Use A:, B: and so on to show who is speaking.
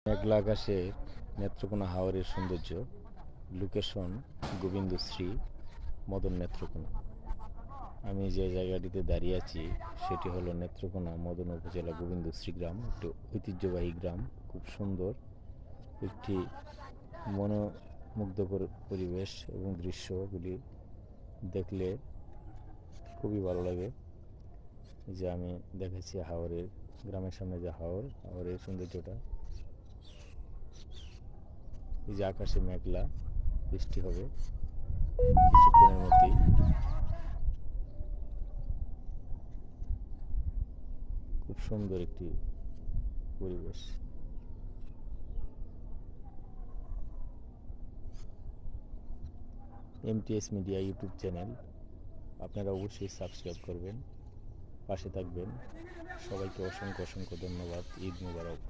A: মেঘলা আকাশে নেত্রকোনা হাওরের সৌন্দর্য। লোকেশন গোবিন্দশ্রী, মদন নেত্রকোনা। আমি যে জায়গাটিতে দাঁড়িয়ে আছি সেটি হলো নেত্রকোনা মদন উপজেলা গোবিন্দশ্রী গ্রাম, একটি ঐতিহ্যবাহী গ্রাম। খুব সুন্দর একটি মনোমুগ্ধকর পরিবেশ এবং দৃশ্যগুলি দেখলে খুবই ভালো লাগে। যে আমি দেখেছি হাওরের গ্রামের সামনে যে হাওরের সৌন্দর্যটা। এই যে আকাশে মেঘলা, বৃষ্টি হবে কিছুক্ষণের মধ্যেই। খুব সুন্দর একটি পরিবেশ। এমটিএস মিডিয়া ইউটিউব চ্যানেল আপনারা অবশ্যই সাবস্ক্রাইব করবেন, পাশে থাকবেন। সবাইকে অসংখ্য অসংখ্য ধন্যবাদ। ঈদ মুবারক।